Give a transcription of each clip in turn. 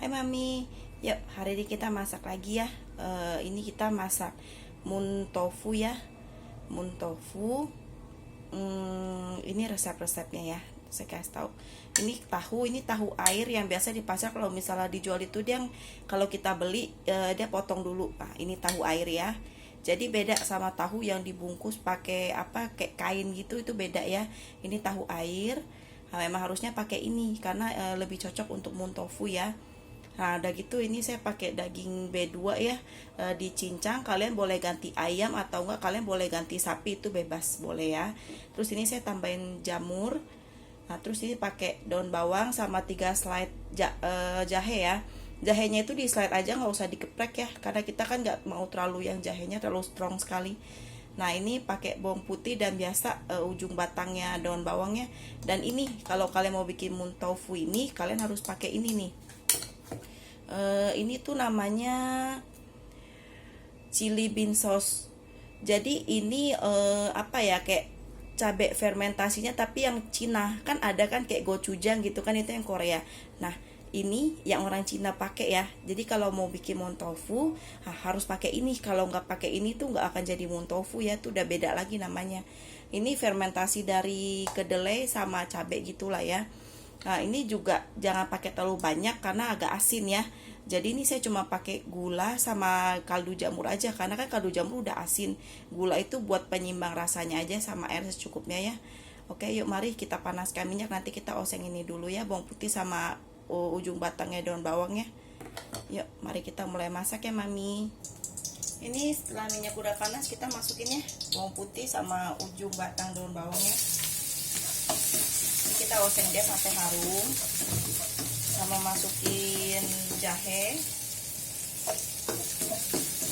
Hai Mami, yuk hari ini kita masak lagi ya. Ini kita masak mun tofu ya. Mun tofu. Ini resep-resepnya ya. Saya kasih tahu. Ini tahu air yang biasa di pasar kalau misalnya dijual itu dia kalau kita beli dia potong dulu. Nah, ini tahu air ya. Jadi beda sama tahu yang dibungkus pakai apa kayak kain gitu, itu beda ya. Ini tahu air. Nah, memang harusnya pakai ini karena lebih cocok untuk mun tofu ya. Nah, udah gitu ini saya pakai daging B2 ya, dicincang. Kalian boleh ganti ayam atau enggak kalian boleh ganti sapi, itu bebas, boleh ya. Terus ini saya tambahin jamur. Nah, terus ini pakai daun bawang sama 3 slide jahe ya. Jahenya itu di slide aja, nggak usah dikeprek ya, karena kita kan nggak mau terlalu yang jahenya terlalu strong sekali. Nah, ini pakai bawang putih dan biasa ujung batangnya daun bawangnya. Dan ini kalau kalian mau bikin mun tofu ini kalian harus pakai ini nih. Ini tuh namanya chili bean sauce. Jadi ini apa ya, kayak cabai fermentasinya tapi yang Cina. Kan ada kan kayak gochujang gitu kan, itu yang Korea. Nah, ini yang orang Cina pakai ya. Jadi kalau mau bikin mun tofu harus pakai ini. Kalau nggak pakai ini tuh nggak akan jadi mun tofu ya. Tuh udah beda lagi namanya. Ini fermentasi dari kedelai sama cabai gitulah ya. Nah, ini juga jangan pakai terlalu banyak karena agak asin ya. Jadi ini saya cuma pakai gula sama kaldu jamur aja, karena kan kaldu jamur udah asin. Gula itu buat penyimbang rasanya aja, sama air secukupnya ya. Oke, yuk mari kita panaskan minyak. Nanti kita oseng ini dulu ya, bawang putih sama ujung batangnya daun bawangnya. Yuk, mari kita mulai masak ya Mami. Ini setelah minyak udah panas, kita masukin ya bawang putih sama ujung batang daun bawangnya. Kita oseng dia sampai harum, sama masukin jahe.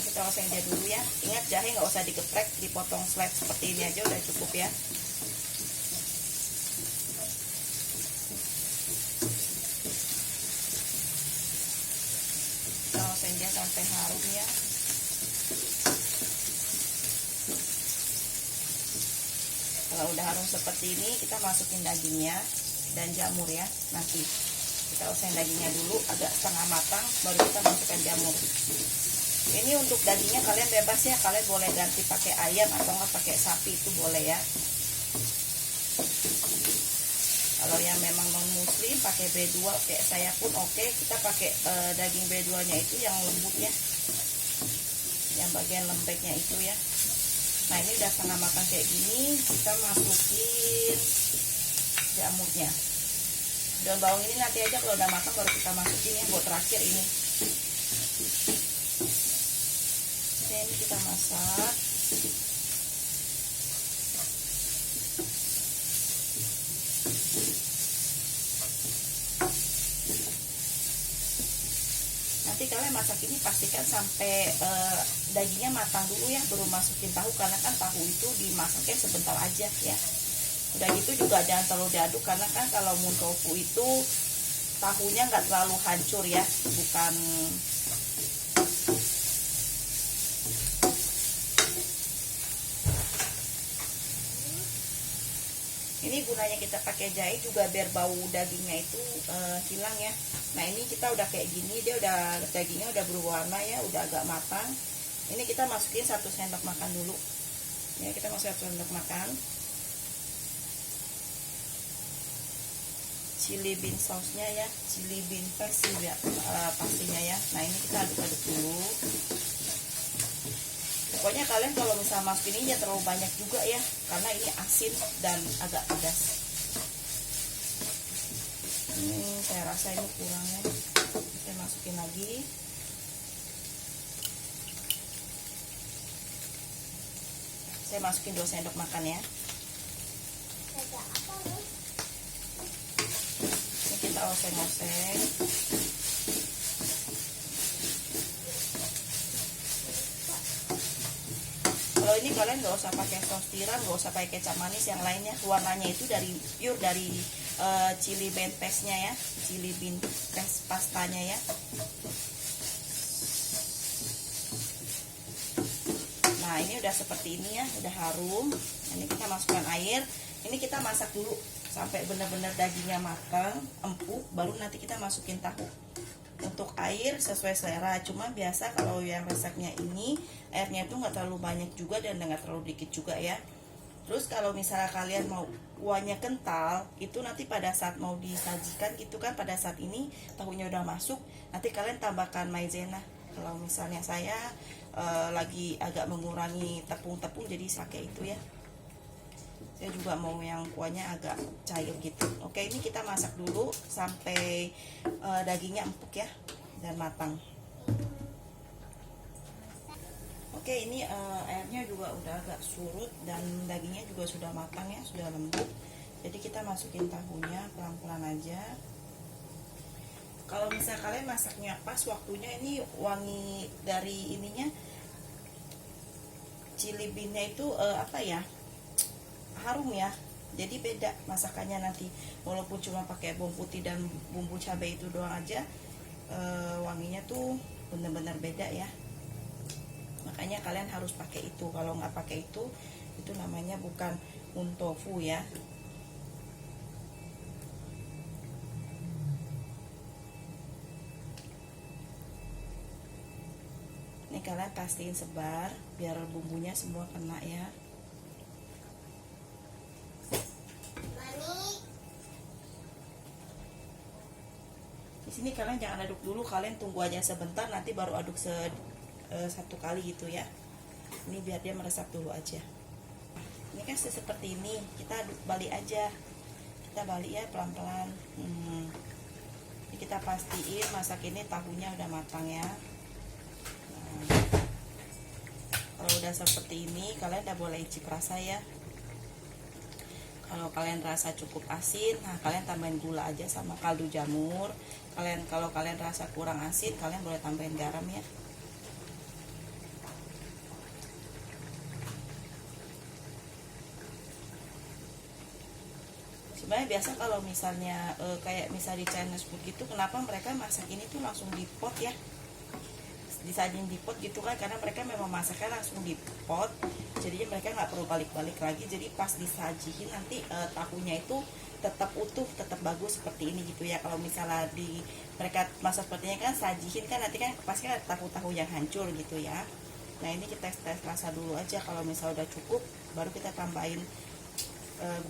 Kita oseng dia dulu ya. Ingat, jahe nggak usah dikeprek, dipotong slide seperti ini aja udah cukup ya. Kita oseng dia sampai harum ya. Kalau udah harum seperti ini, kita masukin dagingnya dan jamur ya. Nanti kita oseng dagingnya dulu agak setengah matang, baru kita masukkan jamur. Ini untuk dagingnya kalian bebas ya, kalian boleh ganti pakai ayam atau nggak pakai sapi, itu boleh ya. Kalau yang memang non muslim pakai B2 kayak saya pun oke. Kita pakai daging B2 nya itu yang lembut ya, yang bagian lembeknya itu ya. Nah, ini udah setengah matang kayak gini, kita masukin jamurnya. Daun bawang ini nanti aja kalau udah matang baru kita masukin ya, buat terakhir ini. Oke, ini kita masak. Nanti kalian masak ini pastikan sampai dagingnya matang dulu ya, baru masukin tahu, karena kan tahu itu dimasaknya sebentar aja ya. Udah gitu juga jangan terlalu diaduk, karena kan kalau mun tofu itu tahunya nggak terlalu hancur ya, bukan. Ini gunanya kita pakai jahe juga biar bau dagingnya itu hilang ya. Nah, ini kita udah kayak gini, dia udah dagingnya udah berwarna ya, udah agak matang. Ini kita masukin 1 sendok makan dulu. Ya, kita masukin 1 sendok makan chili bean sauce-nya ya, chili bean paste ya, pastinya ya. Nah, ini kita aduk-aduk dulu. Pokoknya kalian kalau misalnya masukin ini jangan terlalu banyak juga ya, karena ini asin dan agak pedas. Saya rasa ini kurangnya, saya masukin lagi. Saya masukin 2 sendok makan ya. Ini kita oseng-oseng. Kalau ini kalian nggak usah pakai saus tiram, nggak usah pakai kecap manis yang lainnya. Warnanya itu dari pure dari chili bean paste-nya ya, chili bean paste pastanya ya. Nah, ini udah seperti ini ya, udah harum. Ini kita masukkan air. Ini kita masak dulu sampai benar-benar dagingnya matang, empuk, baru nanti kita masukin tahu. Untuk untuk air sesuai selera, cuma biasa kalau yang resepnya ini airnya itu nggak terlalu banyak juga dan nggak terlalu dikit juga ya. Terus kalau misalnya kalian mau kuahnya kental, itu nanti pada saat mau disajikan gitu kan, pada saat ini tahunya udah masuk, nanti kalian tambahkan maizena. Kalau misalnya saya lagi agak mengurangi tepung-tepung, jadi pakai itu ya. Saya juga mau yang kuahnya agak cair gitu. Oke, ini kita masak dulu sampai dagingnya empuk ya dan matang. Oke, ini airnya juga udah agak surut dan dagingnya juga sudah matang ya, sudah lembut. Jadi kita masukin tahunya pelan-pelan aja. Kalau misal kalian masaknya pas waktunya, ini wangi dari ininya, chili bean-nya itu apa ya, harum ya. Jadi beda masakannya nanti, walaupun cuma pakai bawang putih dan bumbu cabai itu doang aja, wanginya tuh bener-bener beda ya. Makanya kalian harus pakai itu. Kalau nggak pakai itu namanya bukan muntofu ya. Ini kalian pastiin sebar biar bumbunya semua kena ya. Di sini kalian jangan aduk dulu, kalian tunggu aja sebentar, nanti baru aduk satu kali gitu ya. Ini biar dia meresap dulu aja. Ini kan seperti ini, kita aduk balik aja, kita balik ya pelan-pelan. Ini kita pastiin masak ini tahunya udah matang ya. Kalau udah seperti ini, kalian udah boleh icip rasa ya. Kalau kalian rasa cukup asin, nah kalian tambahin gula aja sama kaldu jamur. Kalau kalian rasa kurang asin, kalian boleh tambahin garam ya. Sebenarnya biasa kalau misalnya kayak misal di Chinese food gitu, kenapa mereka masak ini tuh langsung di pot ya, disajin di pot gitu kan, karena mereka memang masaknya langsung di pot, jadinya mereka nggak perlu balik-balik lagi. Jadi pas disajiin nanti tahunya itu tetap utuh, tetap bagus seperti ini gitu ya. Kalau misalnya mereka masak sepertinya kan sajiin kan, nanti kan pasti kan tahu-tahu yang hancur gitu ya. Nah ini kita tes rasa dulu aja, kalau misalnya udah cukup baru kita tambahin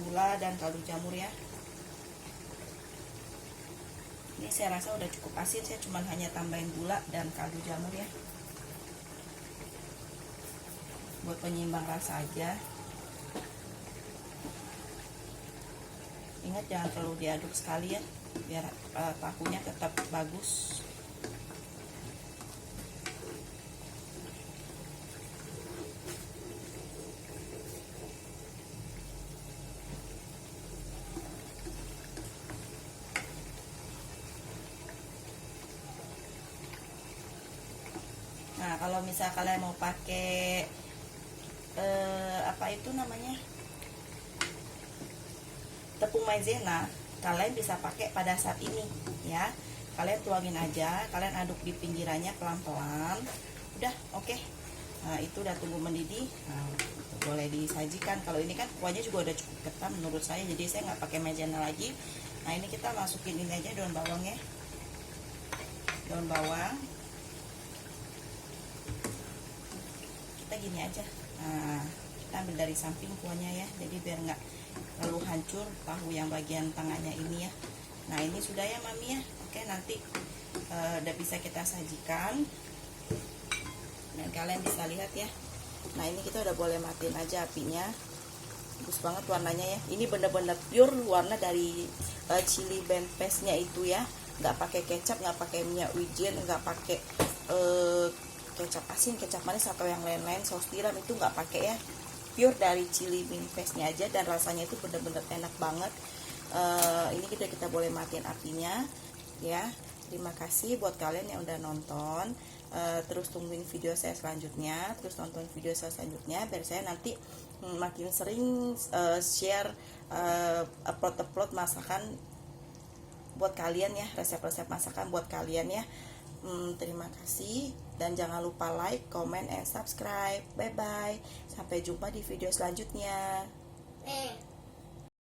gula dan kaldu jamur ya. Ini saya rasa udah cukup asin, saya cuma hanya tambahin gula dan kaldu jamur ya, buat penyeimbang rasa aja. Ingat jangan terlalu diaduk sekali ya, biar tahunya tetap bagus. Nah kalau misal kalian mau pakai apa itu namanya, tepung maizena, kalian bisa pakai pada saat ini ya. Kalian tuangin aja, kalian aduk di pinggirannya pelan-pelan. Udah oke. Nah itu udah tunggu mendidih. Nah, boleh disajikan. Kalau ini kan kuahnya juga udah cukup ketan menurut saya, jadi saya nggak pakai maizena lagi. Nah ini kita masukin ini aja, daun bawang ya, daun bawang. Kita gini aja. Nah kita ambil dari samping kuahnya ya, jadi biar nggak lalu hancur tahu yang bagian tengahnya ini ya. Nah ini sudah ya mami ya. Oke, nanti udah bisa kita sajikan dan kalian bisa lihat ya. Nah ini kita udah boleh matiin aja apinya. Bagus banget warnanya ya, ini bener-bener pure warna dari chili bean paste nya itu ya. Nggak pakai kecap, nggak pakai minyak wijen, nggak pakai kecap asin, kecap manis atau yang lain-lain, saus tiram itu nggak pakai ya. Pure dari chili bean paste nya aja, dan rasanya itu bener-bener enak banget. Ini kita boleh matiin apinya ya. Terima kasih buat kalian yang udah nonton. Terus tungguin video saya selanjutnya, terus nonton video saya selanjutnya biar saya nanti makin sering share upload masakan buat kalian ya, resep-resep masakan buat kalian ya. Terima kasih dan jangan lupa like, comment, and subscribe. Bye bye, sampai jumpa di video selanjutnya.